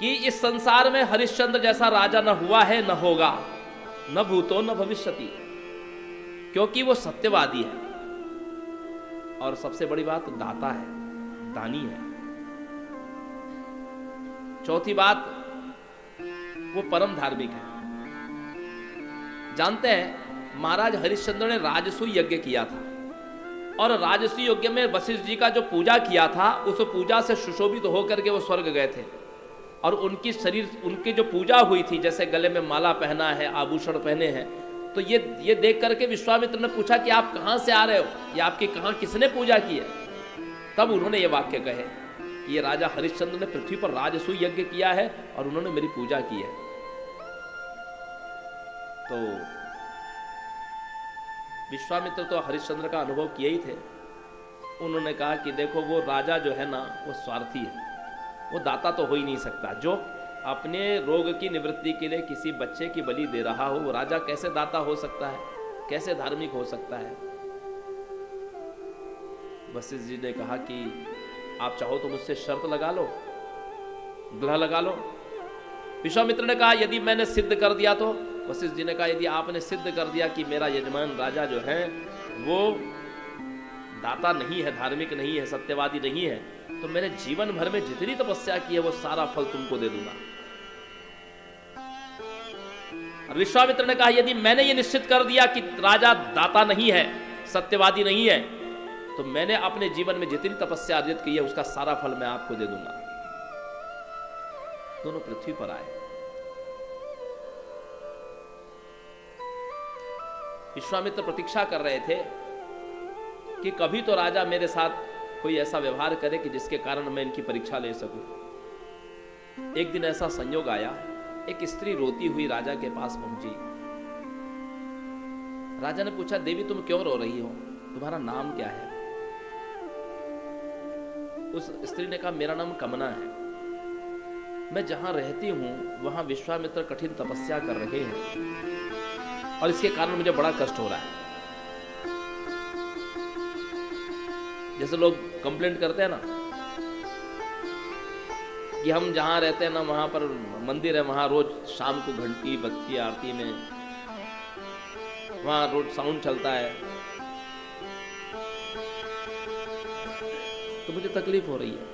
कि इस संसार में हरिश्चंद्र जैसा राजा न हुआ है, न होगा, न भूतो न भविष्यति, क्योंकि वो सत्यवादी है और सबसे बड़ी बात दाता है, दानी है। चौथी बात, वो परम धार्मिक है। जानते हैं महाराज हरिश्चंद्र ने राजसूय यज्ञ किया था और राजसूय यज्ञ में वशिष्ठ जी का जो पूजा किया था, उस पूजा से सुशोभित होकर के वो स्वर्ग गए थे। और उनकी शरीर, उनकी जो पूजा हुई थी, जैसे गले में माला पहना है, आभूषण पहने हैं, तो ये देख करके विश्वामित्र ने पूछा कि आप कहाँ से आ रहे हो, ये आपकी कहाँ किसने पूजा की है। तब उन्होंने ये वाक्य कहे कि ये राजा हरिश्चंद्र ने पृथ्वी पर राजसूय यज्ञ किया है और उन्होंने मेरी पूजा की है। तो विश्वामित्र तो हरिश्चंद्र का अनुभव किए ही थे। उन्होंने कहा कि देखो वो राजा जो है ना, वो स्वार्थी है, वो दाता तो हो ही नहीं सकता। जो अपने रोग की निवृत्ति के लिए किसी बच्चे की बलि दे रहा हो, वो राजा कैसे दाता हो सकता है, कैसे धार्मिक हो सकता है। वशिष्ठ जी ने कहा कि आप चाहो तो मुझसे शर्त लगा लो, ग्रह लगा लो। विश्वामित्र ने कहा यदि मैंने सिद्ध कर दिया तो। वशिष्ठ जी ने कहा यदि आपने सिद्ध कर दिया कि मेरा यजमान राजा जो है वो दाता नहीं है, धार्मिक नहीं है, सत्यवादी नहीं है, तो मैंने जीवन भर में जितनी तपस्या की है वो सारा फल तुमको दे दूंगा। विश्वामित्र ने कहा यदि मैंने ये निश्चित कर दिया कि राजा दाता नहीं है, सत्यवादी नहीं है, तो मैंने अपने जीवन में जितनी तपस्या अर्जित की है उसका सारा फल मैं आपको दे दूंगा। दोनों पृथ्वी पर आए। विश्वामित्र प्रतीक्षा कर रहे थे कि कभी तो राजा मेरे साथ कोई ऐसा व्यवहार करे कि जिसके कारण मैं इनकी परीक्षा ले सकूं। एक दिन ऐसा संयोग आया, एक स्त्री रोती हुई राजा के पास पहुंची। राजा ने पूछा देवी तुम क्यों रो रही हो, तुम्हारा नाम क्या है। उस स्त्री ने कहा मेरा नाम कमना है, मैं जहां रहती हूं वहां विश्वामित्र कठिन तपस्या कर रहे हैं और इसके कारण मुझे बड़ा कष्ट हो रहा है। जैसे लोग कंप्लेंट करते हैं ना कि हम जहां रहते हैं ना वहां पर मंदिर है, वहां रोज शाम को घंटी बत्ती आरती में वहां रोज साउंड चलता है, तो मुझे तकलीफ हो रही है।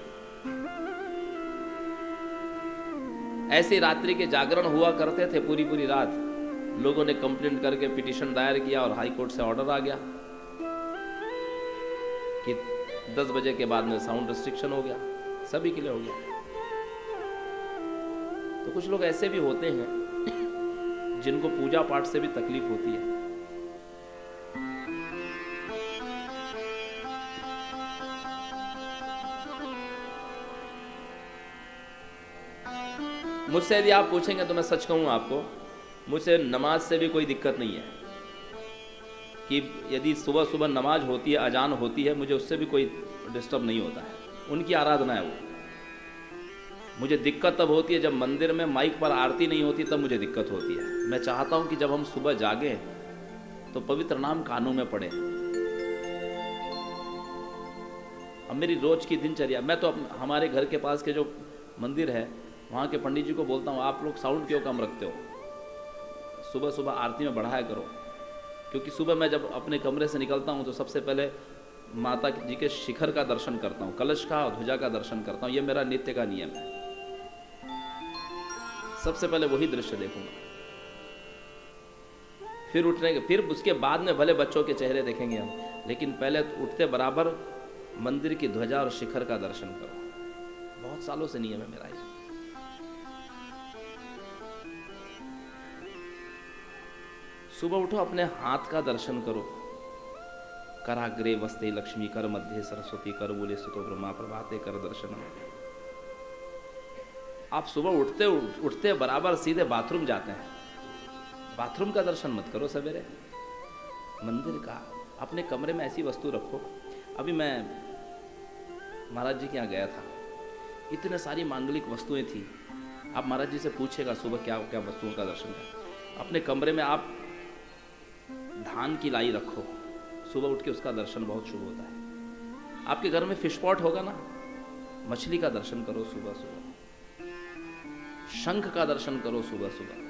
ऐसे रात्रि के जागरण हुआ करते थे पूरी पूरी रात। लोगों ने कंप्लेंट करके पिटीशन दायर किया और हाई कोर्ट से ऑर्डर आ गया कि 10 बजे के बाद में साउंड रिस्ट्रिक्शन हो गया, सभी के लिए हो गया। तो कुछ लोग ऐसे भी होते हैं जिनको पूजा पाठ से भी तकलीफ होती है। मुझसे यदि आप पूछेंगे तो मैं सच कहूं आपको, मुझसे नमाज से भी कोई दिक्कत नहीं है कि यदि सुबह सुबह नमाज होती है, अजान होती है, मुझे उससे भी कोई डिस्टर्ब नहीं होता है। उनकी आराधना है वो। मुझे दिक्कत तब होती है जब मंदिर में माइक पर आरती नहीं होती, तब मुझे दिक्कत होती है। मैं चाहता हूं कि जब हम सुबह जागें तो पवित्र नाम कानों में पड़े। अब मेरी रोज की दिनचर्या, मैं तो हमारे घर के पास के जो मंदिर है वहाँ के पंडित जी को बोलता हूँ आप लोग साउंड क्यों कम रखते हो, सुबह सुबह आरती में बढ़ाया करो। क्योंकि सुबह मैं जब अपने कमरे से निकलता हूँ तो सबसे पहले माता जी के शिखर का दर्शन करता हूँ, कलश का और ध्वजा का दर्शन करता हूँ। ये मेरा नित्य का नियम है, सबसे पहले वही दृश्य देखूंगा। फिर उठने के, फिर उसके बाद में भले बच्चों के चेहरे देखेंगे हम, लेकिन पहले उठते बराबर मंदिर की ध्वजा और शिखर का दर्शन करो। बहुत सालों से नियम है मेरा ये। सुबह उठो, अपने हाथ का दर्शन करो। कराग्रे वस्ते लक्ष्मी, कर मध्य सरस्वती, कर मूले सुतो ब्रह्मा, प्रभाते कर दर्शन। आप सुबह उठते बराबर सीधे बाथरूम जाते हैं, बाथरूम का दर्शन मत करो सवेरे, मंदिर का। अपने कमरे में ऐसी वस्तु रखो। अभी मैं महाराज जी के यहाँ गया था, इतने सारी मांगलिक वस्तुएं थी। आप महाराज जी से पूछेगा सुबह क्या क्या वस्तुओं का दर्शन है। अपने कमरे में आप धान की लाई रखो, सुबह उठ के उसका दर्शन बहुत शुभ होता है। आपके घर में फिश पॉट होगा ना, मछली का दर्शन करो सुबह सुबह। शंख का दर्शन करो सुबह सुबह,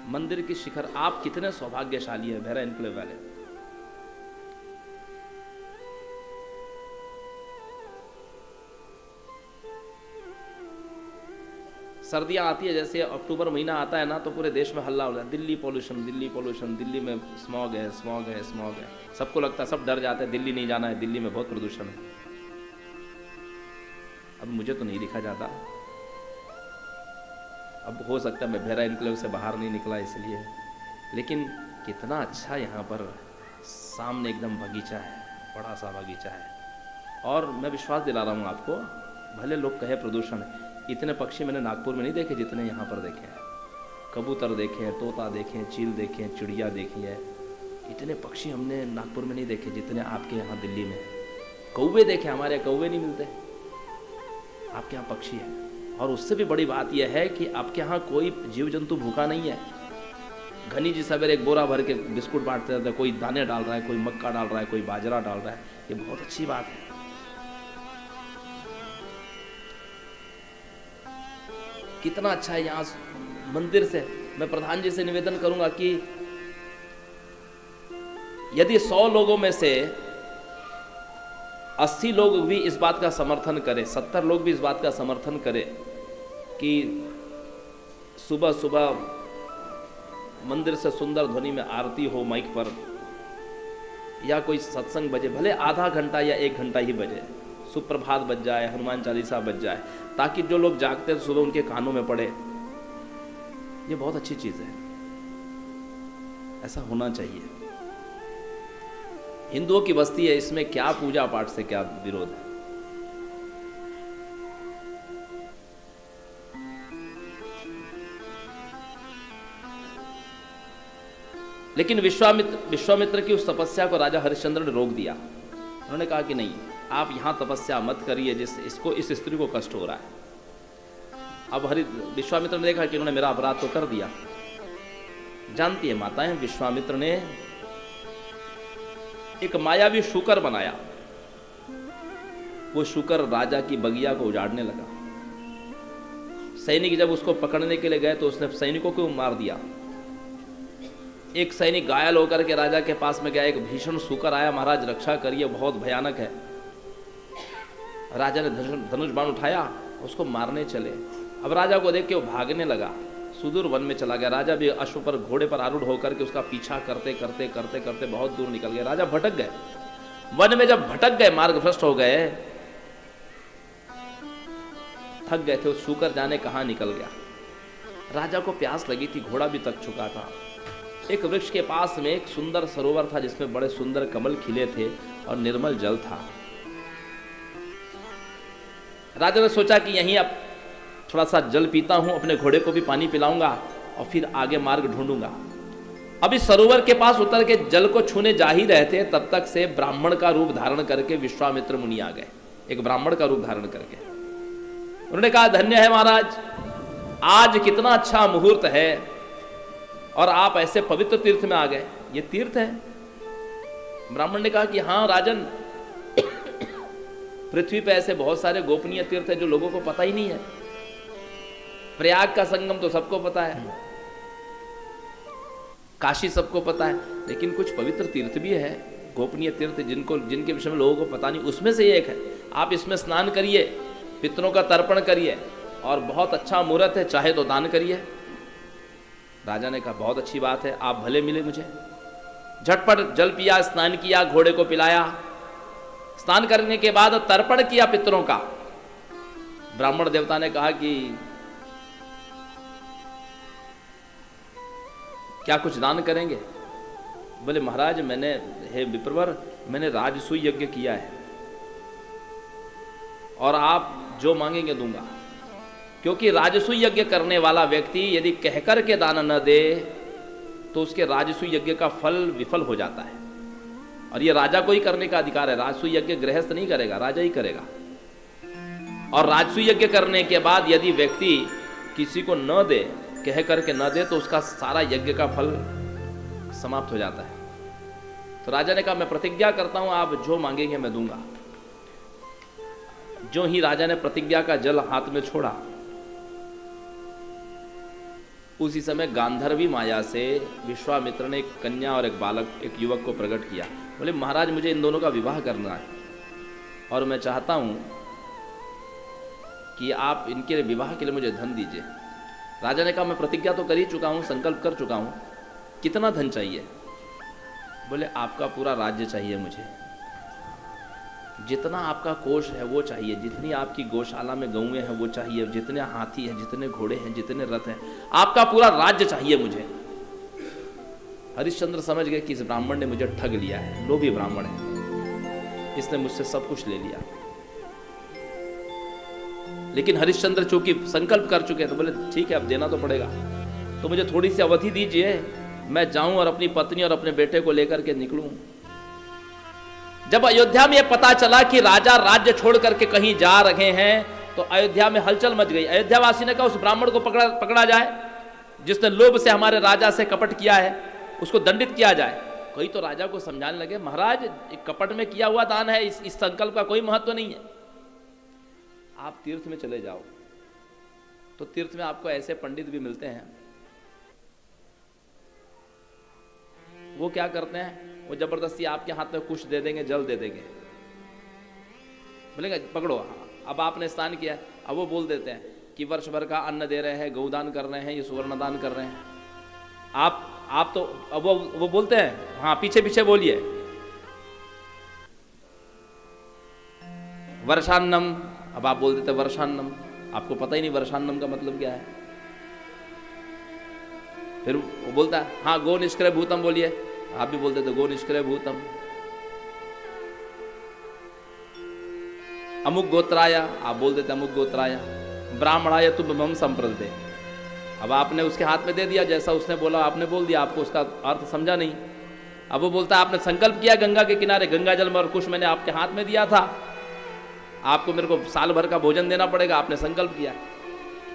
मंदिर की शिखर। आप कितने सौभाग्यशाली है भैरा इनक्लेव वाले। सर्दियां आती है, जैसे अक्टूबर महीना आता है ना, तो पूरे देश में हल्ला हो जाता है, दिल्ली पॉल्यूशन, दिल्ली पॉल्यूशन, दिल्ली में स्मॉग है, स्मॉग है, स्मॉग है। सबको लगता है, सब डर जाते हैं, दिल्ली नहीं जाना है, दिल्ली में बहुत प्रदूषण है। अब मुझे तो नहीं दिखा जाता, अब हो सकता है मैं भैरा इनक्लेव से बाहर नहीं निकला इसलिए, लेकिन कितना अच्छा यहाँ पर सामने एकदम बगीचा है, बड़ा सा बगीचा है। और मैं विश्वास दिला रहा हूँ आपको, भले लोग कहे प्रदूषण है, इतने पक्षी मैंने नागपुर में नहीं देखे जितने यहाँ पर देखे हैं। कबूतर देखे हैं, तोता देखे हैं, चील देखे हैं, चिड़िया देखी है। इतने पक्षी हमने नागपुर में नहीं देखे जितने आपके यहाँ दिल्ली में। कौवे देखे, हमारे यहाँ कौवे नहीं मिलते, आपके यहाँ पक्षी है। और उससे भी बड़ी बात यह है कि आपके यहाँ कोई जीव जंतु भूखा नहीं है। घनी जी सवेरे एक बोरा भर के बिस्कुट बांटते रहते हैं, कोई दाने डाल रहा है, कोई मक्का डाल रहा है, कोई बाजरा डाल रहा है। ये बहुत अच्छी बात है। कितना अच्छा है यहाँ मंदिर से। मैं प्रधान जी से निवेदन करूंगा कि यदि 100 लोगों में से 80 लोग भी इस बात का समर्थन करें, 70 लोग भी इस बात का समर्थन करें कि सुबह सुबह मंदिर से सुंदर ध्वनि में आरती हो माइक पर, या कोई सत्संग बजे, भले आधा घंटा या 1 घंटा ही बजे, सुप्रभात बज जाए, हनुमान चालीसा बज जाए, ताकि जो लोग जागते हैं सुबह उनके कानों में पड़े। ये बहुत अच्छी चीज है, ऐसा होना चाहिए। हिंदुओं की बस्ती है, इसमें क्या पूजा पाठ से क्या विरोध है। लेकिन विश्वामित्र की उस तपस्या को राजा हरिश्चंद्र ने रोक दिया। उन्होंने कहा कि नहीं, आप यहां तपस्या मत करिए, इस स्त्री को कष्ट हो रहा है। अब विश्वामित्र ने देखा कि उन्होंने मेरा अपराध तो कर दिया। जानती है माताएं, विश्वामित्र ने एक मायावी शूकर बनाया। वो शूकर राजा की बगिया को उजाड़ने लगा। सैनिक जब उसको पकड़ने के लिए गए तो उसने सैनिकों को मार दिया। एक सैनिक घायल होकर के राजा के पास में गया, एक भीषण शूकर आया, महाराज रक्षा करिए, बहुत भयानक है। राजा ने धनुष बाण उठाया, उसको मारने चले। अब राजा को देख के वो भागने लगा, सुदूर वन में चला गया। राजा भी अश्व पर, घोड़े पर आरूढ़ होकर के उसका पीछा करते करते करते करते बहुत दूर निकल गए। राजा भटक गए, वन में जब भटक गए, मार्ग भ्रष्ट हो गए, थक गए थे, उस शूकर जाने कहां निकल गया। राजा को प्यास लगी थी, घोड़ा भी थक चुका था। एक वृक्ष के पास में एक सुंदर सरोवर था जिसमें बड़े सुंदर कमल खिले थे और निर्मल जल था। राजा ने सोचा कि यहीं अब थोड़ा सा जल पीता हूं, अपने घोड़े को भी पानी पिलाऊंगा और फिर आगे मार्ग ढूंढूंगा। अभी सरोवर के पास उतर के जल को छूने जा ही रहे थे, तब तक से ब्राह्मण का रूप धारण करके विश्वामित्र मुनि आ गए। एक ब्राह्मण का रूप धारण करके उन्होंने कहा, धन्य है महाराज, आज कितना अच्छा मुहूर्त है और आप ऐसे पवित्र तीर्थ में आ गए। ये तीर्थ है? ब्राह्मण ने कहा कि हाँ राजन, पृथ्वी पे ऐसे बहुत सारे गोपनीय तीर्थ है जो लोगों को पता ही नहीं है। प्रयाग का संगम तो सबको पता है, काशी सबको पता है, लेकिन कुछ पवित्र तीर्थ भी है, गोपनीय तीर्थ जिनके विषय में लोगों को पता नहीं। उसमें से एक है, आप इसमें स्नान करिए, पितरों का तर्पण करिए और बहुत अच्छा मुहूर्त है, चाहे तो दान करिए। राजा ने कहा बहुत अच्छी बात है, आप भले मिले मुझे। झटपट जल पिया, स्नान किया, घोड़े को पिलाया। स्नान करने के बाद तर्पण किया पितरों का। ब्राह्मण देवता ने कहा कि क्या कुछ दान करेंगे? बोले महाराज, हे विप्रवर, मैंने राजसूय यज्ञ किया है और आप जो मांगेंगे दूंगा। क्योंकि राजसूय यज्ञ करने वाला व्यक्ति यदि कहकर के दान न दे तो उसके राजसूय यज्ञ का फल विफल हो जाता है, और ये राजा को ही करने का अधिकार है। राजसूय यज्ञ गृहस्थ नहीं करेगा, राजा ही करेगा। और राजसूय यज्ञ करने के बाद यदि व्यक्ति किसी को न दे, कह करके न दे, तो उसका सारा यज्ञ का फल समाप्त हो जाता है। तो राजा ने कहा मैं प्रतिज्ञा करता हूं, आप जो मांगेंगे मैं दूंगा। जो ही राजा ने प्रतिज्ञा का जल हाथ में छोड़ा, उसी समय गांधर्वी माया से विश्वामित्र ने एक कन्या और एक बालक, एक युवक को प्रकट किया। बोले महाराज मुझे इन दोनों का विवाह करना है और मैं चाहता हूँ कि आप इनके विवाह के लिए मुझे धन दीजिए। राजा ने कहा मैं प्रतिज्ञा तो कर ही चुका हूँ, संकल्प कर चुका हूँ, कितना धन चाहिए? बोले आपका पूरा राज्य चाहिए मुझे, जितना आपका कोष है वो चाहिए, जितनी आपकी गौशाला में गौएं हैं वो चाहिए, जितने हाथी हैं, जितने घोड़े हैं, जितने रथ हैं, आपका पूरा राज्य चाहिए मुझे। हरिश्चंद्र समझ गए कि इस ब्राह्मण ने मुझे ठग लिया है, लोभी ब्राह्मण है, इसने मुझसे सब कुछ ले लिया। लेकिन हरिश्चंद्र चूंकि संकल्प कर चुके हैं तो बोले ठीक है अब देना तो पड़ेगा, तो मुझे थोड़ी सी अवधि दीजिए, मैं जाऊं और अपनी पत्नी और अपने बेटे को लेकर के निकलूं। जब अयोध्या में यह पता चला कि राजा राज्य छोड़ करके कहीं जा रहे हैं तो अयोध्या में हलचल मच गई। अयोध्यावासी ने कहा उस ब्राह्मण को पकड़ा जाए जिसने लोभ से हमारे राजा से कपट किया है, उसको दंडित किया जाए। कोई तो राजा को समझाने लगे महाराज एक कपट में किया हुआ दान है, इस संकल्प का कोई महत्व नहीं है, आप तीर्थ में चले जाओ। तो तीर्थ में आपको ऐसे पंडित भी मिलते हैं, वो क्या करते हैं, वो जबरदस्ती आपके हाथ में कुछ दे देंगे, जल दे देंगे, बोलेंगे पकड़ो अब आपने स्नान किया। अब वो बोल देते हैं कि वर्ष भर का अन्न दे रहे हैं, गौदान कर रहे हैं, ये सुवर्ण दान कर रहे हैं। आप तो अब वो बोलते हैं हाँ पीछे पीछे बोलिए वर्षान्नम, अब आप बोल देते वर्षान्नम, आपको पता ही नहीं वर्षान्नम का मतलब क्या है। फिर वो बोलता है हाँ गो निष्क्रिय भूतम बोलिए, आप भी बोल देते गो निष्क्रिय भूतम। अमुक गोत्राया, आप बोल देते अमुक गोत्राया। ब्राह्मणाय तुम मम संप्रदे, अब आपने उसके हाथ में दे दिया, जैसा उसने बोला आपने बोल दिया, आपको उसका अर्थ समझा नहीं। अब वो बोलता है आपने संकल्प किया गंगा के किनारे, गंगा जल में और कुछ मैंने आपके हाथ में दिया था, आपको मेरे को साल भर का भोजन देना पड़ेगा, आपने संकल्प किया।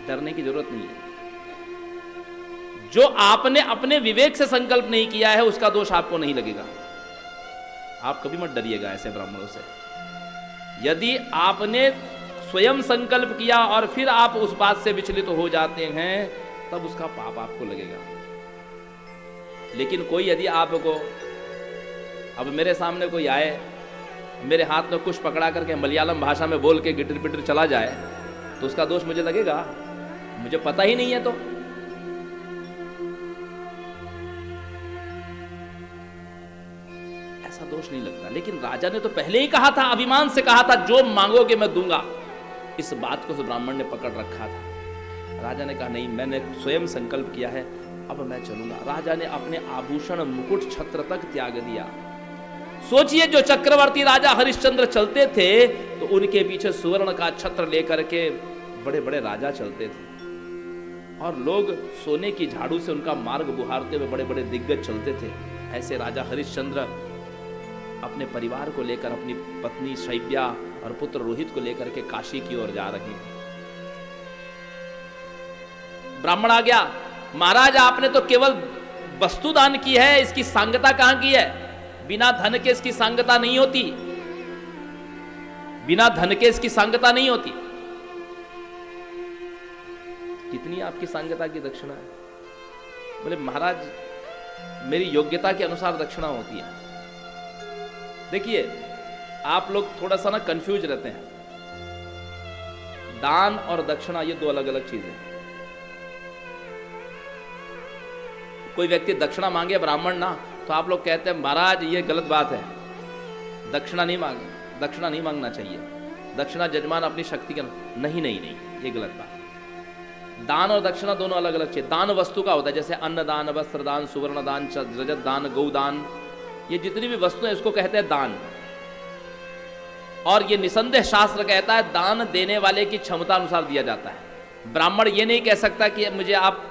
डरने की जरूरत नहीं है, जो आपने अपने विवेक से संकल्प नहीं किया है उसका दोष आपको नहीं लगेगा। आप कभी मत डरिएगा ऐसे ब्राह्मणों से। यदि आपने स्वयं संकल्प किया और फिर आप उस बात से विचलित हो जाते हैं तब उसका पाप आपको लगेगा। लेकिन कोई यदि आपको, अब मेरे सामने कोई आए, मेरे हाथ में कुछ पकड़ा करके मलयालम भाषा में बोल के गिटर पिटर चला जाए तो उसका दोष मुझे लगेगा? मुझे पता ही नहीं है तो। ऐसा दोष नहीं लगता। लेकिन राजा ने तो पहले ही कहा था, अभिमान से कहा था जो मांगोगे मैं दूंगा। इस बात को उस ब्राह्मण ने पकड़ रखा था। राजा ने कहा नहीं, मैंने स्वयं संकल्प किया है, अब मैं चलूंगा। राजा ने अपने आभूषण मुकुट छत्र तक त्याग दिया। सोचिए जो चक्रवर्ती राजा हरिश्चंद्र चलते थे तो उनके पीछे सुवर्ण का छत्र लेकर के बड़े बड़े राजा चलते थे और लोग सोने की झाड़ू से उनका मार्ग बुहारते हुए बड़े बड़े दिग्गज चलते थे। ऐसे राजा हरिश्चंद्र अपने परिवार को लेकर, अपनी पत्नी शैब्या और पुत्र रोहित को लेकर के काशी की ओर जा रहे हैं। ब्राह्मण आ गया, महाराज आपने तो केवल वस्तु दान की है, इसकी सांगता कहां की है? बिना धन के इसकी सांगता नहीं होती, बिना धन के इसकी सांगता नहीं होती। कितनी आपकी सांगता की दक्षिणा है? बोले महाराज मेरी योग्यता के अनुसार दक्षिणा होती है। देखिए आप लोग थोड़ा सा ना कंफ्यूज रहते हैं, दान और दक्षिणा ये दो अलग अलग चीजें। कोई व्यक्ति दक्षिणा मांगे ब्राह्मण ना, तो आप लोग कहते हैं महाराज ये गलत बात है, दक्षिणा नहीं मांगना चाहिए, दक्षिणा जजमान अपनी शक्ति के नहीं, ये गलत बात। दान और दक्षिणा दोनों अलग अलग चाहिए। दान वस्तु का होता है, जैसे अन्न दान, वस्त्र दान, सुवर्ण दान, रजत दान, गौ दान, ये जितनी भी वस्तु है इसको कहते हैं दान। और ये निसंदेह शास्त्र कहता है दान देने वाले की क्षमता अनुसार दिया जाता है। ब्राह्मण ये नहीं कह सकता कि मुझे आप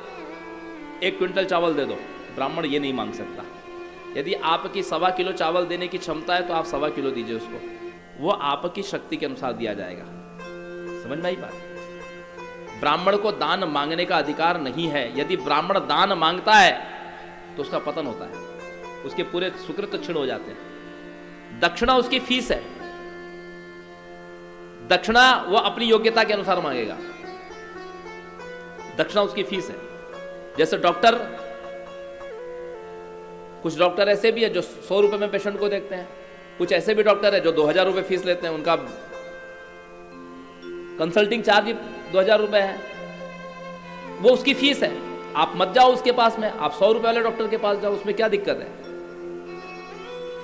1 क्विंटल चावल दे दो, ब्राह्मण ये नहीं मांग सकता। यदि आपकी 1.25 किलो चावल देने की क्षमता है तो आप 1.25 किलो दीजिए उसको, वो आपकी शक्ति के अनुसार दिया जाएगा। समझ में आई बात? ब्राह्मण को दान मांगने का अधिकार नहीं है। यदि ब्राह्मण दान मांगता है तो उसका पतन होता है, उसके पूरे सुकृत क्षीण हो जाते हैं। दक्षिणा उसकी फीस है, दक्षिणा वो अपनी योग्यता के अनुसार मांगेगा, दक्षिणा उसकी फीस है। जैसे डॉक्टर, कुछ डॉक्टर ऐसे भी है जो 100 रुपए में पेशेंट को देखते हैं, कुछ ऐसे भी डॉक्टर है जो 2000 रुपए फीस लेते हैं, उनका कंसल्टिंग चार्ज ही 2000 रुपए है, वो उसकी फीस है। आप मत जाओ उसके पास में, आप 100 रुपए वाले डॉक्टर के पास जाओ, उसमें क्या दिक्कत है?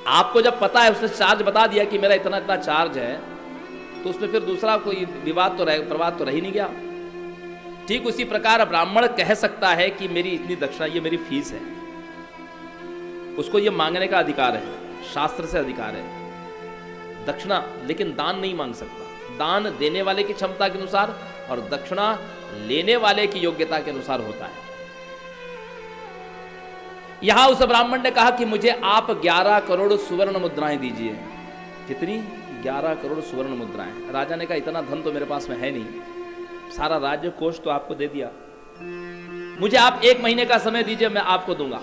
आपको जब पता है, उसने चार्ज बता दिया कि मेरा इतना इतना चार्ज है, तो उसमें फिर दूसरा कोई विवाद तो प्रवाद तो रह ही नहीं गया। ठीक उसी प्रकार ब्राह्मण कह सकता है कि मेरी इतनी दक्षिणा, ये मेरी फीस है, उसको ये मांगने का अधिकार है, शास्त्र से अधिकार है दक्षिणा, लेकिन दान नहीं मांग सकता। दान देने वाले की क्षमता के अनुसार और दक्षिणा लेने वाले की योग्यता के अनुसार होता है। यहां उस ब्राह्मण ने कहा कि मुझे आप 11 करोड़ सुवर्ण मुद्राएं दीजिए। कितनी? 11 करोड़ सुवर्ण मुद्राएं। राजा ने कहा इतना धन तो मेरे पास में है नहीं, सारा राज्य कोष तो आपको दे दिया, मुझे आप 1 महीने का समय दीजिए, मैं आपको दूंगा।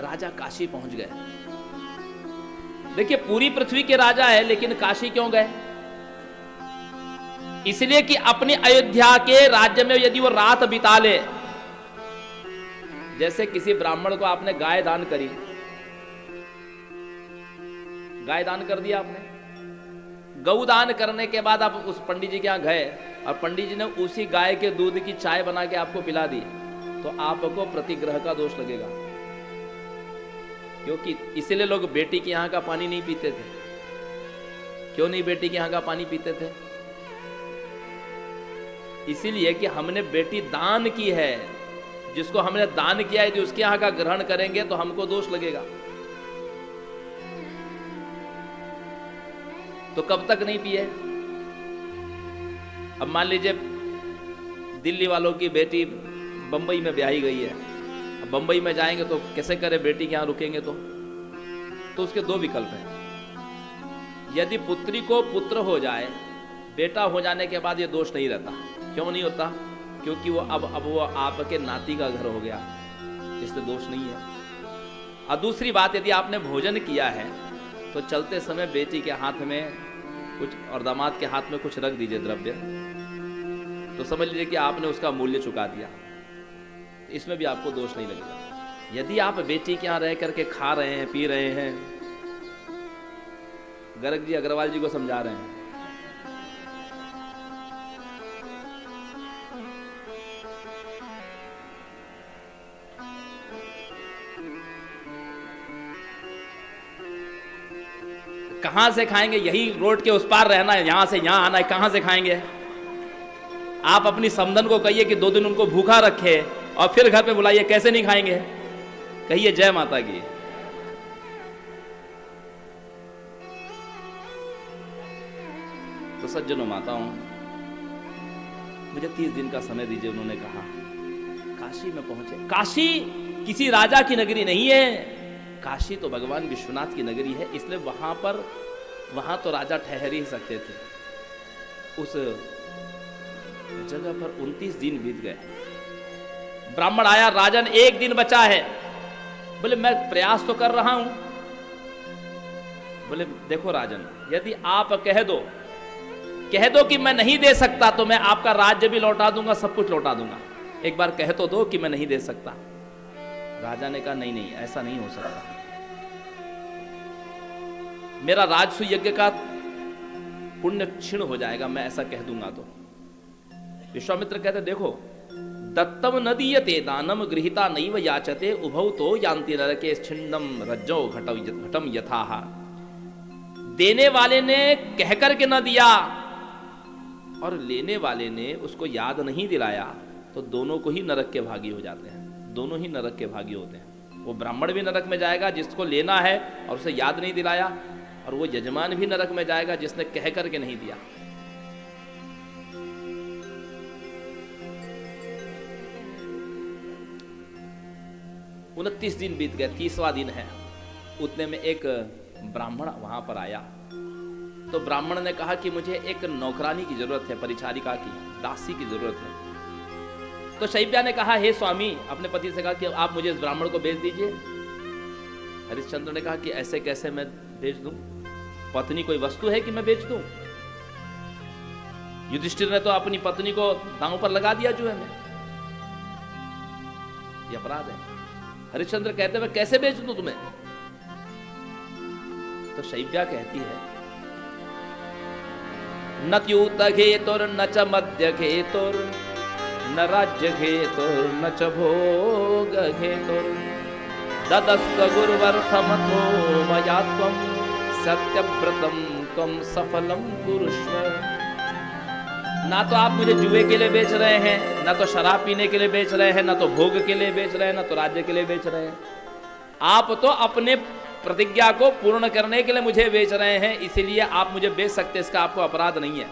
राजा काशी पहुंच गए। देखिए, पूरी पृथ्वी के राजा है, लेकिन काशी क्यों गए? इसलिए कि अपनी अयोध्या के राज्य में यदि वो रात बिता ले, जैसे किसी ब्राह्मण को आपने गाय दान करी, गाय दान कर दिया आपने, गौ दान करने के बाद आप उस पंडित जी के यहां गए और पंडित जी ने उसी गाय के दूध की चाय बना के आपको पिला दी, तो आपको प्रतिग्रह का दोष लगेगा। क्योंकि इसीलिए लोग बेटी के यहां का पानी नहीं पीते थे। क्यों नहीं बेटी के यहां का पानी पीते थे? इसीलिए कि हमने बेटी दान की है, जिसको हमने दान किया है, यदि उसके यहां का ग्रहण करेंगे तो हमको दोष लगेगा। तो कब तक नहीं पिए? अब मान लीजिए दिल्ली वालों की बेटी बंबई में ब्याही गई है, अब बंबई में जाएंगे तो कैसे करे, बेटी के यहां रुकेंगे तो उसके 2 विकल्प हैं। यदि पुत्री को पुत्र हो जाए, बेटा हो जाने के बाद ये दोष नहीं रहता। क्यों नहीं होता? क्योंकि वो अब वो आपके नाती का घर हो गया, इससे दोष नहीं है। और दूसरी बात, यदि आपने भोजन किया है तो चलते समय बेटी के हाथ में कुछ और दामाद के हाथ में कुछ रख दीजिए द्रव्य, तो समझ लीजिए कि आपने उसका मूल्य चुका दिया, इसमें भी आपको दोष नहीं लगेगा। यदि आप बेटी के यहां रह करके खा रहे हैं, पी रहे हैं, गर्ग जी अग्रवाल जी को समझा रहे हैं, कहां से खाएंगे? यही रोड के उस पार रहना है, यहां से यहां आना है, कहां से खाएंगे? आप अपनी समधन को कहिए कि 2 दिन उनको भूखा रखे और फिर घर पे बुलाइए, कैसे नहीं खाएंगे? कहिए जय माता की। तो सज्जनों, माताओं, मुझे 30 दिन का समय दीजिए, उन्होंने कहा। काशी में पहुंचे। काशी किसी राजा की नगरी नहीं है, काशी तो भगवान विश्वनाथ की नगरी है, इसलिए वहां तो राजा ठहर ही सकते थे। उस जगह पर 29 दिन बीत गए। ब्राह्मण आया, राजन 1 दिन बचा है। बोले मैं प्रयास तो कर रहा हूं। बोले देखो राजन, यदि आप कह दो कि मैं नहीं दे सकता, तो मैं आपका राज्य भी लौटा दूंगा, सब कुछ लौटा दूंगा। एक बार कह तो दो कि मैं नहीं दे सकता। राजा ने कहा नहीं, ऐसा नहीं हो सकता, मेरा राजसूय यज्ञ का पुण्य क्षीण हो जाएगा, मैं ऐसा कह दूंगा तो। विश्वामित्र कहते देखो, दत्तम न दीयते दानम गृहीता नैव याचते उभौ तो यान्ति नरके छिन्नम रज्जो घटम यथाहा। देने वाले ने कहकर के न दिया और लेने वाले ने उसको याद नहीं दिलाया, तो दोनों को ही नरक के भागी हो जाते हैं, दोनों ही नरक के भागी होते हैं। वो ब्राह्मण भी नरक में जाएगा जिसको लेना है और उसे याद नहीं दिलाया, और वो यजमान भी नरक में जाएगा जिसने कह करके नहीं दिया। उन 29 दिन बीत गए, 30वां दिन है। उतने में एक ब्राह्मण वहां पर आया। तो ब्राह्मण ने कहा कि मुझे एक नौकरानी की जरूरत है, परिचारिका की, दासी की जरूरत है। तो शैब्या ने कहा हे स्वामी, अपने पति से कहा कि आप मुझे इस ब्राह्मण को भेज दीजिए। हरिश्चंद्र ने कहा कि ऐसे कैसे मैं भेज दूं? पत्नी कोई वस्तु है कि मैं बेच दूं? युधिष्ठिर ने तो अपनी पत्नी को दांव पर लगा दिया जुए में, ये अपराध है। हरिश्चंद्र कहते मैं कैसे बेच दूं तुम्हें? तो शैव्या कहती है न त्यूत घेतुर न च मद्य घेतुर न राज्य घेतुर न च भोग घेतुर ददस्व गुरुवर्थमथो मया त्वं सत्यव्रतम त्वं सफलम कुरुष्व। ना तो आप मुझे जुए के लिए बेच रहे हैं, ना तो शराब पीने के लिए बेच रहे हैं, ना तो भोग के लिए बेच रहे हैं, ना तो राज्य के लिए बेच रहे हैं। आप तो अपने प्रतिज्ञा को पूर्ण करने के लिए मुझे बेच रहे हैं, इसीलिए आप मुझे बेच सकते, इसका आपको अपराध नहीं है।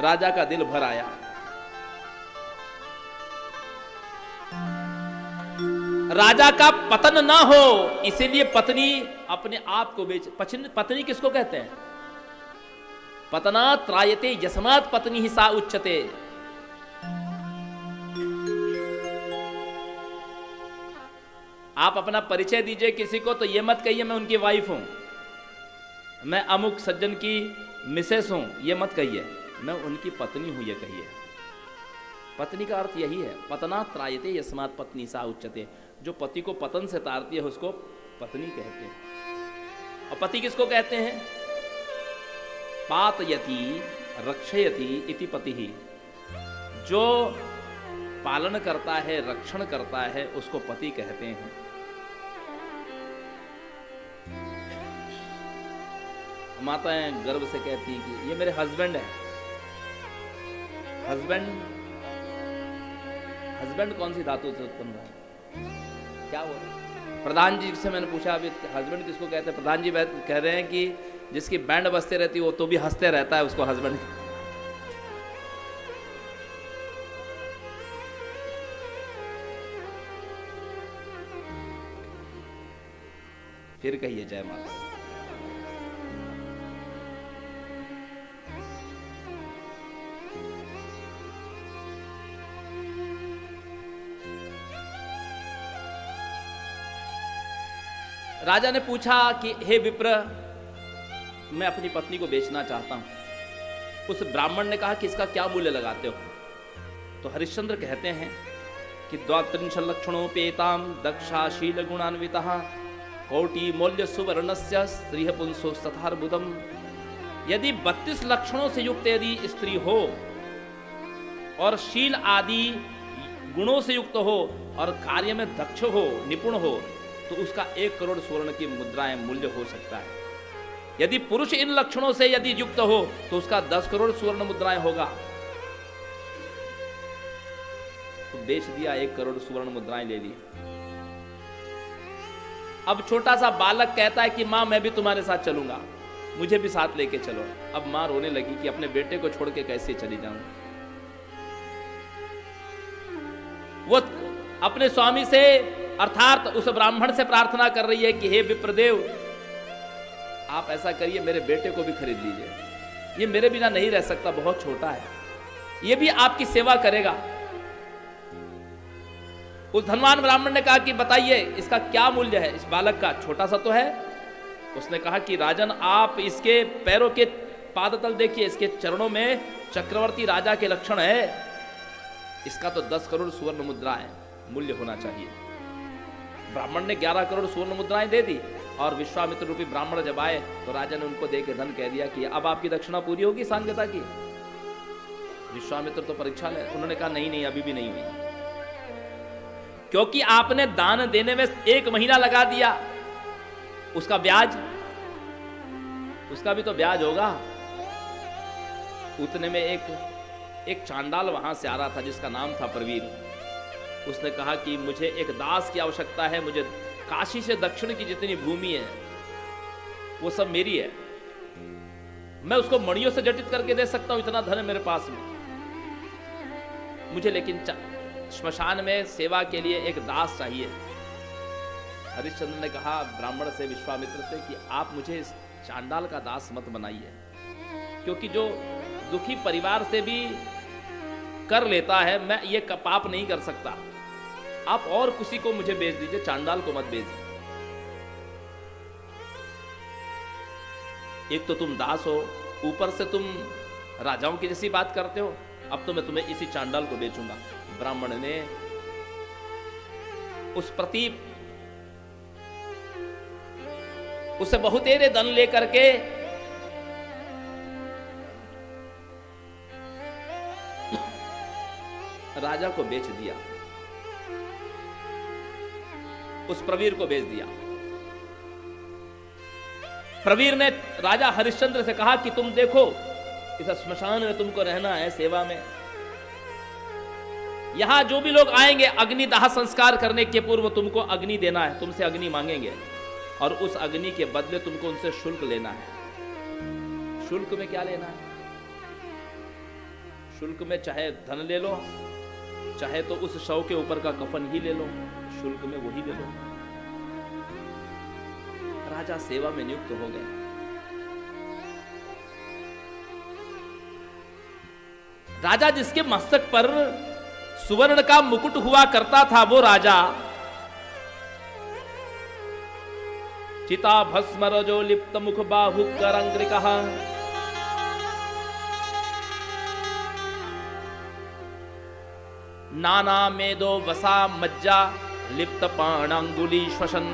राजा का दिल भर आया। राजा का पतन ना हो इसीलिए पत्नी अपने आप को बेच। पत्नी किसको कहते हैं? पतना त्रायते यस्मात् पत्नी ही सा उच्चते। आप अपना परिचय दीजिए किसी को तो ये मत कहिए मैं उनकी वाइफ हूं, मैं अमुक सज्जन की मिसेस हूं, ये मत कहिए, मैं उनकी पत्नी हूं ये कहिए। पत्नी का अर्थ यही है, पतना त्रायते यस्मात् पत्नी सा उच्चते। जो पति को पतन से तारती है उसको पत्नी कहते हैं। और पति किसको कहते हैं? पातयति रक्षयति इति पति ही। जो पालन करता है, रक्षण करता है, उसको पति कहते हैं। माताएं गर्व से कहती हैं कि ये मेरे हस्बैंड है। हस्बैंड कौन सी धातु से उत्पन्न है? क्या हो रहा है? प्रधान जी से मैंने पूछा अभी हस्बैंड किसको कहते हैं? प्रधान जी कह रहे हैं कि जिसकी बैंड बजते रहती है वो तो भी हंसते रहता है, उसको हस्बैंड। फिर कहिए जय माता। राजा ने पूछा कि हे विप्र, मैं अपनी पत्नी को बेचना चाहता हूं। उस ब्राह्मण ने कहा कि इसका क्या मूल्य लगाते हो? तो हरिश्चंद्र कहते हैं कि द्वात्रिंश लक्षणोपेताम दक्षाशील गुणान्विता कोटि मौल्य सुवर्णस्य स्त्रीह पुंसो तथार्बुदम। यदि 32 लक्षणों से युक्त यदि स्त्री हो और शील आदि गुणों से युक्त हो और कार्य में दक्ष हो, निपुण हो, तो उसका 1 करोड़ स्वर्ण की मुद्राएं मूल्य हो सकता है। यदि पुरुष इन लक्षणों से यदि युक्त हो तो उसका 10 करोड़ स्वर्ण मुद्राएं होगा। तो बेच दिया, 1 करोड़ स्वर्ण मुद्राएं ले ली। अब छोटा सा बालक कहता है कि मां मैं भी तुम्हारे साथ चलूंगा, मुझे भी साथ लेके चलो। अब मां रोने लगी कि अपने बेटे को छोड़ के कैसे चली जाऊं। वो अपने स्वामी से अर्थात उस ब्राह्मण से प्रार्थना कर रही है कि हे विप्रदेव, आप ऐसा करिए मेरे बेटे को भी खरीद लीजिए, ये मेरे बिना नहीं रह सकता, बहुत छोटा है, ये भी आपकी सेवा करेगा। उस धनवान ब्राह्मण ने कहा कि बताइए इसका क्या मूल्य है? इस बालक का छोटा सा तो है। उसने कहा कि राजन आप इसके पैरों के पाद तल देखिए, इसके चरणों में चक्रवर्ती राजा के लक्षण है, इसका तो 10 करोड़ सुवर्ण मुद्राएं मूल्य होना चाहिए। ब्राह्मण ने 11 करोड़ सुवर्ण मुद्राएं दे दी और विश्वामित्र रूपी ब्राह्मण जब आए तो राजा ने उनको दे के धन कह दिया कि अब आपकी दक्षिणा पूरी होगी सांगता की। विश्वामित्र तो परीक्षा ले, उन्होंने कहा नहीं नहीं अभी भी नहीं हुई, क्योंकि आपने दान देने में 1 महीना लगा दिया, उसका ब्याज, उसका भी तो ब्याज होगा। उतने में एक चांडाल वहां से आ रहा था जिसका नाम था प्रवीर। उसने कहा कि मुझे एक दास की आवश्यकता है, मुझे काशी से दक्षिण की जितनी भूमि है वो सब मेरी है, मैं उसको मणियों से जटित करके दे सकता हूं, इतना धन है मेरे पास में, मुझे लेकिन श्मशान में सेवा के लिए एक दास चाहिए। हरिश्चंद्र ने कहा ब्राह्मण से, विश्वामित्र से कि आप मुझे इस चांडाल का दास मत बनाइए, क्योंकि जो दुखी परिवार से भी कर लेता है मैं ये पाप नहीं कर सकता, आप और किसी को मुझे बेच दीजिए, चांडाल को मत बेचिए। एक तो तुम दास हो ऊपर से तुम राजाओं की जैसी बात करते हो, अब तो मैं तुम्हें इसी चांडाल को बेचूंगा। ब्राह्मण ने उस प्रतीप उसे बहुतेरे धन लेकर के राजा को बेच दिया, उस प्रवीर को बेच दिया। प्रवीर ने राजा हरिश्चंद्र से कहा कि तुम देखो, इस श्मशान में तुमको रहना है, सेवा में। यहां जो भी लोग आएंगे अग्निदाह संस्कार करने के पूर्व तुमको अग्नि देना है, तुमसे अग्नि मांगेंगे और उस अग्नि के बदले तुमको उनसे शुल्क लेना है। शुल्क में क्या लेना है? शुल्क में चाहे धन ले लो, चाहे तो उस शव के ऊपर का कफन ही ले लो, शुल्क में वही ले लो। राजा सेवा में नियुक्त हो गए। राजा जिसके मस्तक पर सुवर्ण का मुकुट हुआ करता था, वो राजा चिता भस्म रजो लिप्त मुख बाहु करंग्रिकः नाना मेदो वसा मज्जा लिप्त पाणांगुली श्वसन।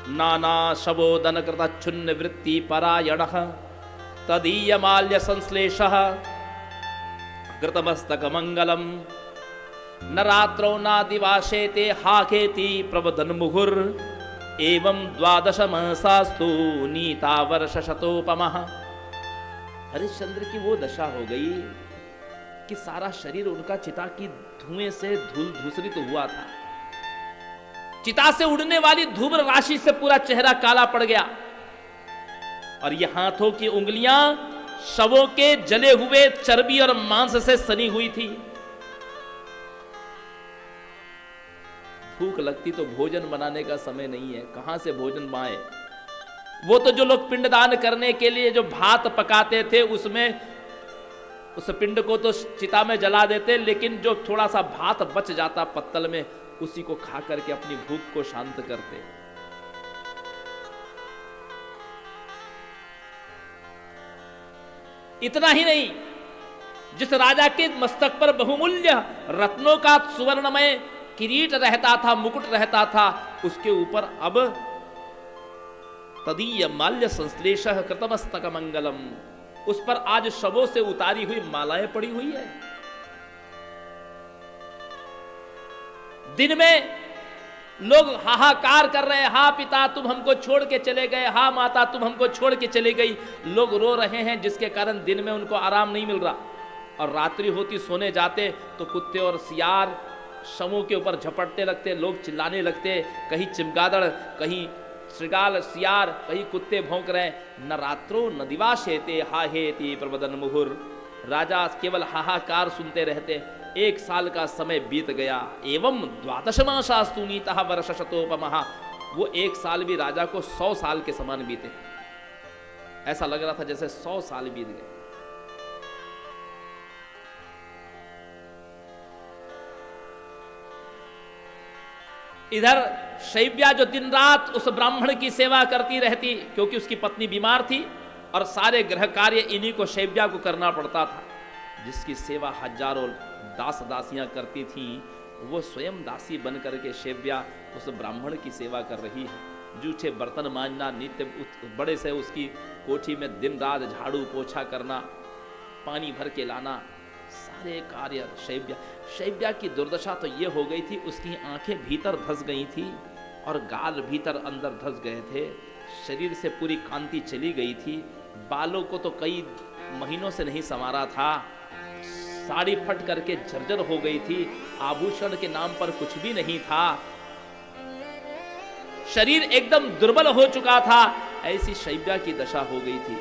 नाना शवोदन कृत छुन्न वृत्ति परायणः तदीय माल्य संश्लेषः कृतमस्तक मंगलम। न रात्रौ न दिवाशेते हाकेति प्रवदन मुहुर एवं द्वादश महसास्तु नीता वर्ष शतोपमः। हरिश्चंद्र की वो दशा हो गई कि सारा शरीर उनका चिता की धुएं से धूल धूसरित हुआ था। चिता से उड़ने वाली धूम्र राशि से पूरा चेहरा काला पड़ गया और ये हाथों की उंगलियां शवों के जले हुए चर्बी और मांस से सनी हुई थी। भूख लगती तो भोजन बनाने का समय नहीं है, कहां से भोजन बनाए। वो तो जो लोग पिंडदान करने के लिए जो भात पकाते थे उसमें उस पिंड को तो चिता में जला देते, लेकिन जो थोड़ा सा भात बच जाता पत्तल में उसी को खा करके अपनी भूख को शांत करते। इतना ही नहीं, जिस राजा के मस्तक पर बहुमूल्य रत्नों का सुवर्णमय किरीट रहता था, मुकुट रहता था, उसके ऊपर अब तदीय माल्य संश्लेषः कृतमस्तक मंगलम, उस पर आज शवों से उतारी हुई मालाएं पड़ी हुई है। दिन में लोग हाहाकार कर रहे हैं, हा पिता तुम हमको छोड़ के चले गए, हा माता तुम हमको छोड़ के चले गई। लोग रो रहे हैं जिसके कारण दिन में उनको आराम नहीं मिल रहा, और रात्रि होती सोने जाते तो कुत्ते और सियार शवों के ऊपर झपटने लगते, लोग चिल्लाने लगते, कहीं चिमगादड़, कहीं श्रृगाल सियार, कहीं कुत्ते भौंक रहे। न रात्रो न दिवाशेते हाहेति प्रवदन मुहुर। राजा केवल हाहाकार सुनते रहते। 1 साल का समय बीत गया। एवं द्वादशमासास्तु नीतः वर्ष शतोपमः। वो 1 साल भी राजा को 100 साल के समान बीते। ऐसा लग रहा था जैसे 100 साल बीत गए। इधर शैव्या जो दिन रात उस ब्राह्मण की सेवा करती रहती, क्योंकि उसकी पत्नी बीमार थी और सारे गृह कार्य इन्हीं को शैव्या को करना पड़ता था। जिसकी सेवा हजारों दास दासियां करती थीं, वो स्वयं दासी बन करके शैव्या उस ब्राह्मण की सेवा कर रही है। जूठे बर्तन मांजना, नित्य बड़े से उसकी कोठी में दिन रात झाड़ू पोछा करना, पानी भर के लाना, सारे कार्य शैव्या की दुर्दशा तो ये हो गई थी, उसकी आंखें भीतर धंस गई थी और गाल भीतर अंदर धंस गए थे। शरीर से पूरी कांति चली गई थी। बालों को तो कई महीनों से नहीं संवारा था। साड़ी फट करके जर्जर हो गई थी। आभूषण के नाम पर कुछ भी नहीं था। शरीर एकदम दुर्बल हो चुका था। ऐसी शैव्या की दशा हो गई थी।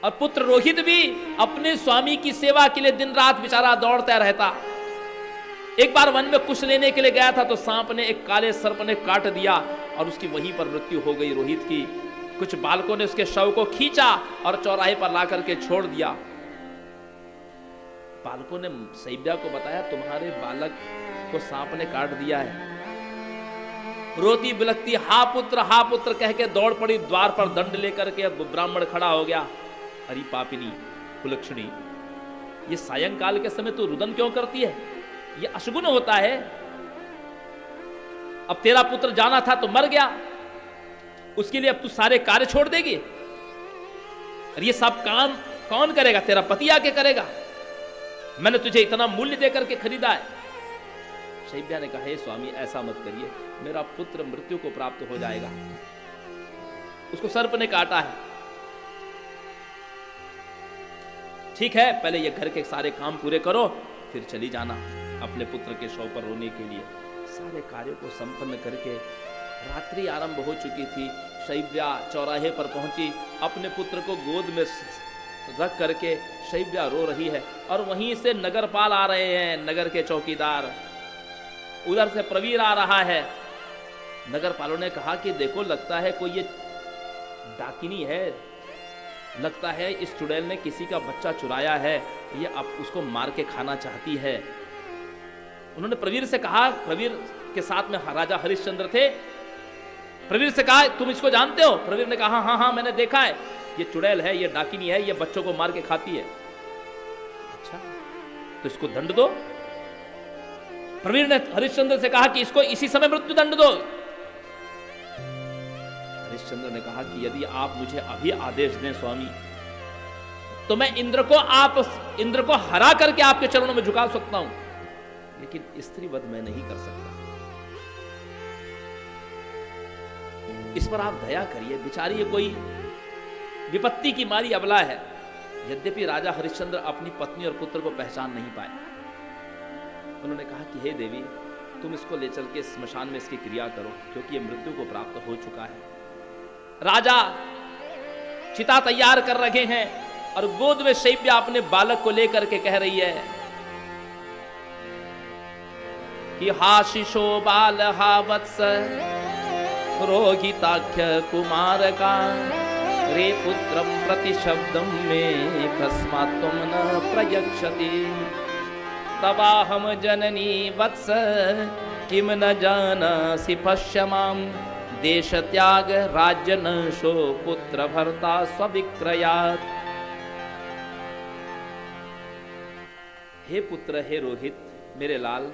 और पुत्र रोहित भी अपने स्वामी की सेवा के लिए दिन रात बेचारा दौड़ता रहता। एक बार वन में कुछ लेने के लिए गया था तो सांप ने, एक काले सर्प ने काट दिया और उसकी वहीं पर मृत्यु हो गई रोहित की। कुछ बालकों ने उसके शव को खींचा और चौराहे पर ला करके छोड़ दिया। बालकों ने शैव्या को बताया, तुम्हारे बालक को सांप ने काट दिया है। रोती बिलखती हा पुत्र कह के दौड़ पड़ी द्वार पर दंड लेकर के। अब ब्राह्मण खड़ा हो गया। अरे पापिनी कुलक्षणी, ये सायंकाल के समय तू रुदन क्यों करती है? ये अशुगुन होता है। अब तेरा पुत्र जाना था तो मर गया, उसके लिए अब तू सारे कार्य छोड़ देगी? और ये सब काम कौन करेगा? तेरा पति आके करेगा। मैंने तुझे इतना मूल्य देकर के खरीदा है। शैब्या ने कहा, हे स्वामी ऐसा मत करिए, मेरा पुत्र मृत्यु को प्राप्त हो जाएगा। उसको सर्प ने काटा है। ठीक है, पहले ये घर के सारे काम पूरे करो, फिर चली जाना अपने पुत्र के शव पर रोने के लिए। सारे कार्यों को संपन्न करके रात्रि आरंभ हो चुकी थी। शैब्या चौराहे पर पहुंची, अपने पुत्र को गोद में रख करके शैब्या रो रही है। और वहीं से नगरपाल आ रहे हैं, नगर के चौकीदार। उधर से प्रवीर आ रहा है। नगरपालों ने कहा कि देखो, लगता है कोई ये डाकिनी है, लगता है इस चुड़ैल ने किसी का बच्चा चुराया है, ये अब उसको मार के खाना चाहती है। उन्होंने प्रवीर से कहा, प्रवीर के साथ में राजा हरिश्चंद्र थे। प्रवीर से कहा, तुम इसको जानते हो? प्रवीर ने कहा, हाँ हाँ मैंने देखा है, ये चुड़ैल है, ये डाकिनी है, ये बच्चों को मार के खाती है। अच्छा, तो इसको दंड दो। प्रवीर ने हरिश्चंद्र से कहा कि इसको इसी समय मृत्यु दंड दो। हरिश्चंद्र ने कहा कि यदि आप मुझे अभी आदेश दें स्वामी, तो मैं इंद्र को हरा करके आपके चरणों में झुका सकता हूं, लेकिन स्त्री वध मैं नहीं कर सकता। इस पर आप दया करिए, बेचारी ये कोई विपत्ति की मारी अबला है। यद्यपि राजा हरिश्चंद्र अपनी पत्नी और पुत्र को पहचान नहीं पाए। उन्होंने कहा कि हे देवी, तुम इसको ले चल के स्मशान में इसकी क्रिया करो, क्योंकि ये मृत्यु को प्राप्त हो चुका है। राजा चिता तैयार कर रखे हैं और गोद में शैब्या अपने बालक को लेकर के कह रही है कि हा शिशो बाल हा वत्स रोहिताख्य कुमार का रे पुत्रम प्रतिशब्दम में कस्मात् तुम न प्रयक्षति तवाहम जननी वत्स किम न जानसि पश्य माम देश त्याग राज्य नशो पुत्र भर्ता स्विक्रयात्। हे पुत्र, हे रोहित, मेरे लाल,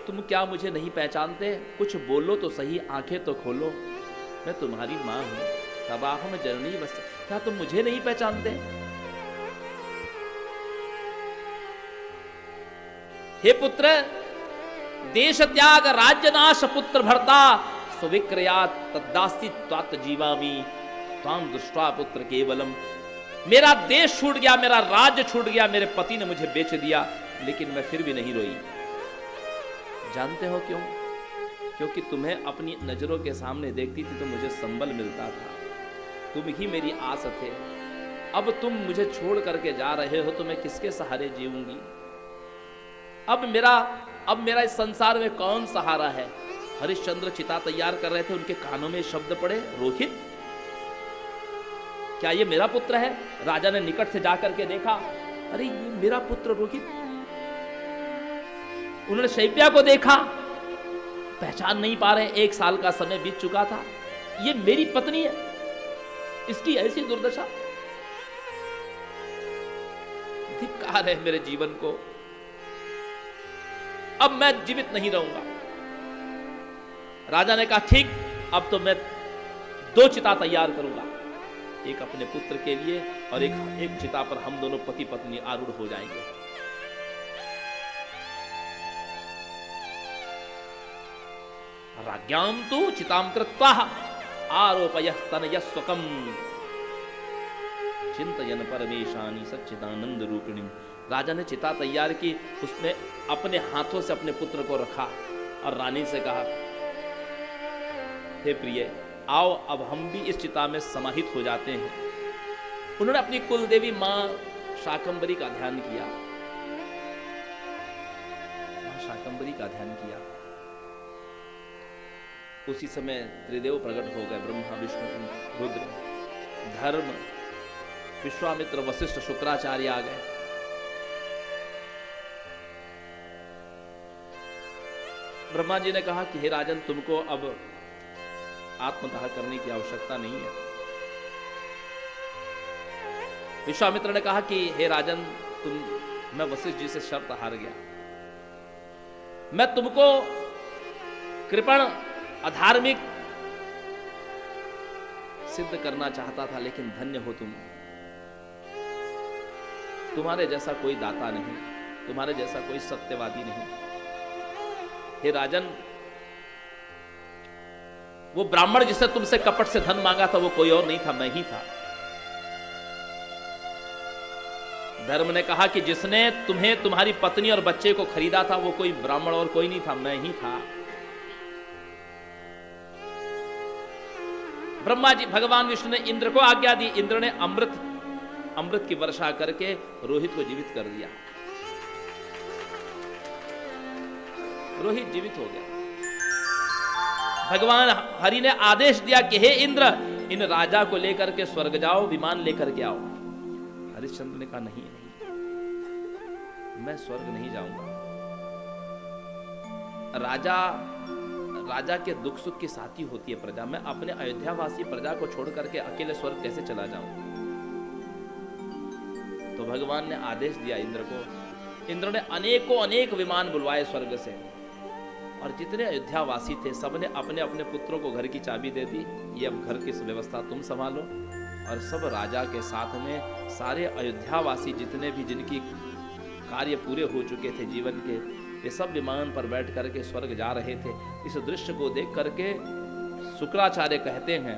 तुम क्या मुझे नहीं पहचानते? कुछ बोलो तो सही, आंखें तो खोलो, मैं तुम्हारी मां हूं। तबाह में जननी बस, क्या तुम मुझे नहीं पहचानते? हे पुत्र, देश त्याग राज्य नाश पुत्र भरता सुविक्रयात् तद्दासी त्वात् जीवामि त्वाम दृष्ट्वा पुत्र केवलम। मेरा देश छूट गया, मेरा राज्य छूट गया, मेरे पति ने मुझे बेच दिया, लेकिन मैं फिर भी नहीं रोई। जानते हो क्यों? क्योंकि तुम्हें अपनी नजरों के सामने देखती थी तो मुझे संबल मिलता था, तुम ही मेरी आस थे। अब तुम मुझे छोड़ करके जा रहे हो तो मैं किसके सहारे जीऊंगी? अब मेरा इस संसार में कौन सहारा है? हरिश्चंद्र चिता तैयार कर रहे थे, उनके कानों में शब्द पड़े, रोहित, क्या ये मेरा पुत्र है? राजा ने निकट से जाकर के देखा, अरे ये मेरा पुत्र रोहित। उन्होंने शैब्या को देखा, पहचान नहीं पा रहे, 1 साल का समय बीत चुका था, ये मेरी पत्नी है, इसकी ऐसी दुर्दशा। धिक्कार है मेरे जीवन को, अब मैं जीवित नहीं रहूंगा। राजा ने कहा, ठीक, अब तो मैं 2 चिता तैयार करूंगा, एक अपने पुत्र के लिए और एक चिता पर हम दोनों पति पत्नी आरूढ़ हो जाएंगे। राज्ञाम तु चिताम कृत्वा आरोपयः तनयस्वकम् चिंतयन् परमेशानी सच्चिदानंद रूपिणी। राजा ने चिता तैयार की, उसने अपने हाथों से अपने पुत्र को रखा और रानी से कहा, हे प्रिय, आओ अब हम भी इस चिता में समाहित हो जाते हैं। उन्होंने अपनी कुल देवी मां शाकंभरी का ध्यान किया, मां शाकंभरी का ध्यान किया। उसी समय त्रिदेव प्रकट हो गए, ब्रह्मा विष्णु रुद्र, धर्म, विश्वामित्र, वशिष्ठ, शुक्राचार्य आ गए। ब्रह्मा जी ने कहा कि हे राजन, तुमको अब आत्मदाह करने की आवश्यकता नहीं है। विश्वामित्र ने कहा कि हे राजन, मैं वशिष्ठ जी से शर्त हार गया। मैं तुमको कृपण अधार्मिक सिद्ध करना चाहता था, लेकिन धन्य हो तुम। तुम्हारे जैसा कोई दाता नहीं, तुम्हारे जैसा कोई सत्यवादी नहीं। हे राजन, वो ब्राह्मण जिसने तुमसे कपट से धन मांगा था वो कोई और नहीं था, मैं ही था। धर्म ने कहा कि जिसने तुम्हें, तुम्हारी पत्नी और बच्चे को खरीदा था वो कोई ब्राह्मण और कोई नहीं था, मैं ही था। ब्रह्मा जी, भगवान विष्णु ने इंद्र को आज्ञा दी। इंद्र ने अमृत की वर्षा करके रोहित को जीवित कर दिया। रोहित जीवित हो गया। भगवान हरि ने आदेश दिया कि हे इंद्र, इन राजा को लेकर के स्वर्ग जाओ, विमान लेकर के आओ। हरिश्चंद्र ने कहा नहीं, मैं स्वर्ग नहीं जाऊंगा। राजा के दुख सुख की साथी होती है प्रजा। मैं अपने अयोध्यावासी प्रजा को छोड़ करके अकेले स्वर्ग कैसे चला जाऊं? तो भगवान ने आदेश दिया इंद्र को। इंद्र ने अनेक विमान बुलवाए स्वर्ग से, और जितने अयोध्यावासी थे सबने अपने अपने पुत्रों को घर की चाबी दे दी। ये अब घर की व्यवस्था तुम संभालो। और सब राजा के साथ में सारे अयोध्यावासी जितने भी जिनकी कार्य पूरे हो चुके थे जीवन के, ये सब विमान पर बैठ करके स्वर्ग जा रहे थे। इस दृश्य को देख करके शुक्राचार्य कहते हैं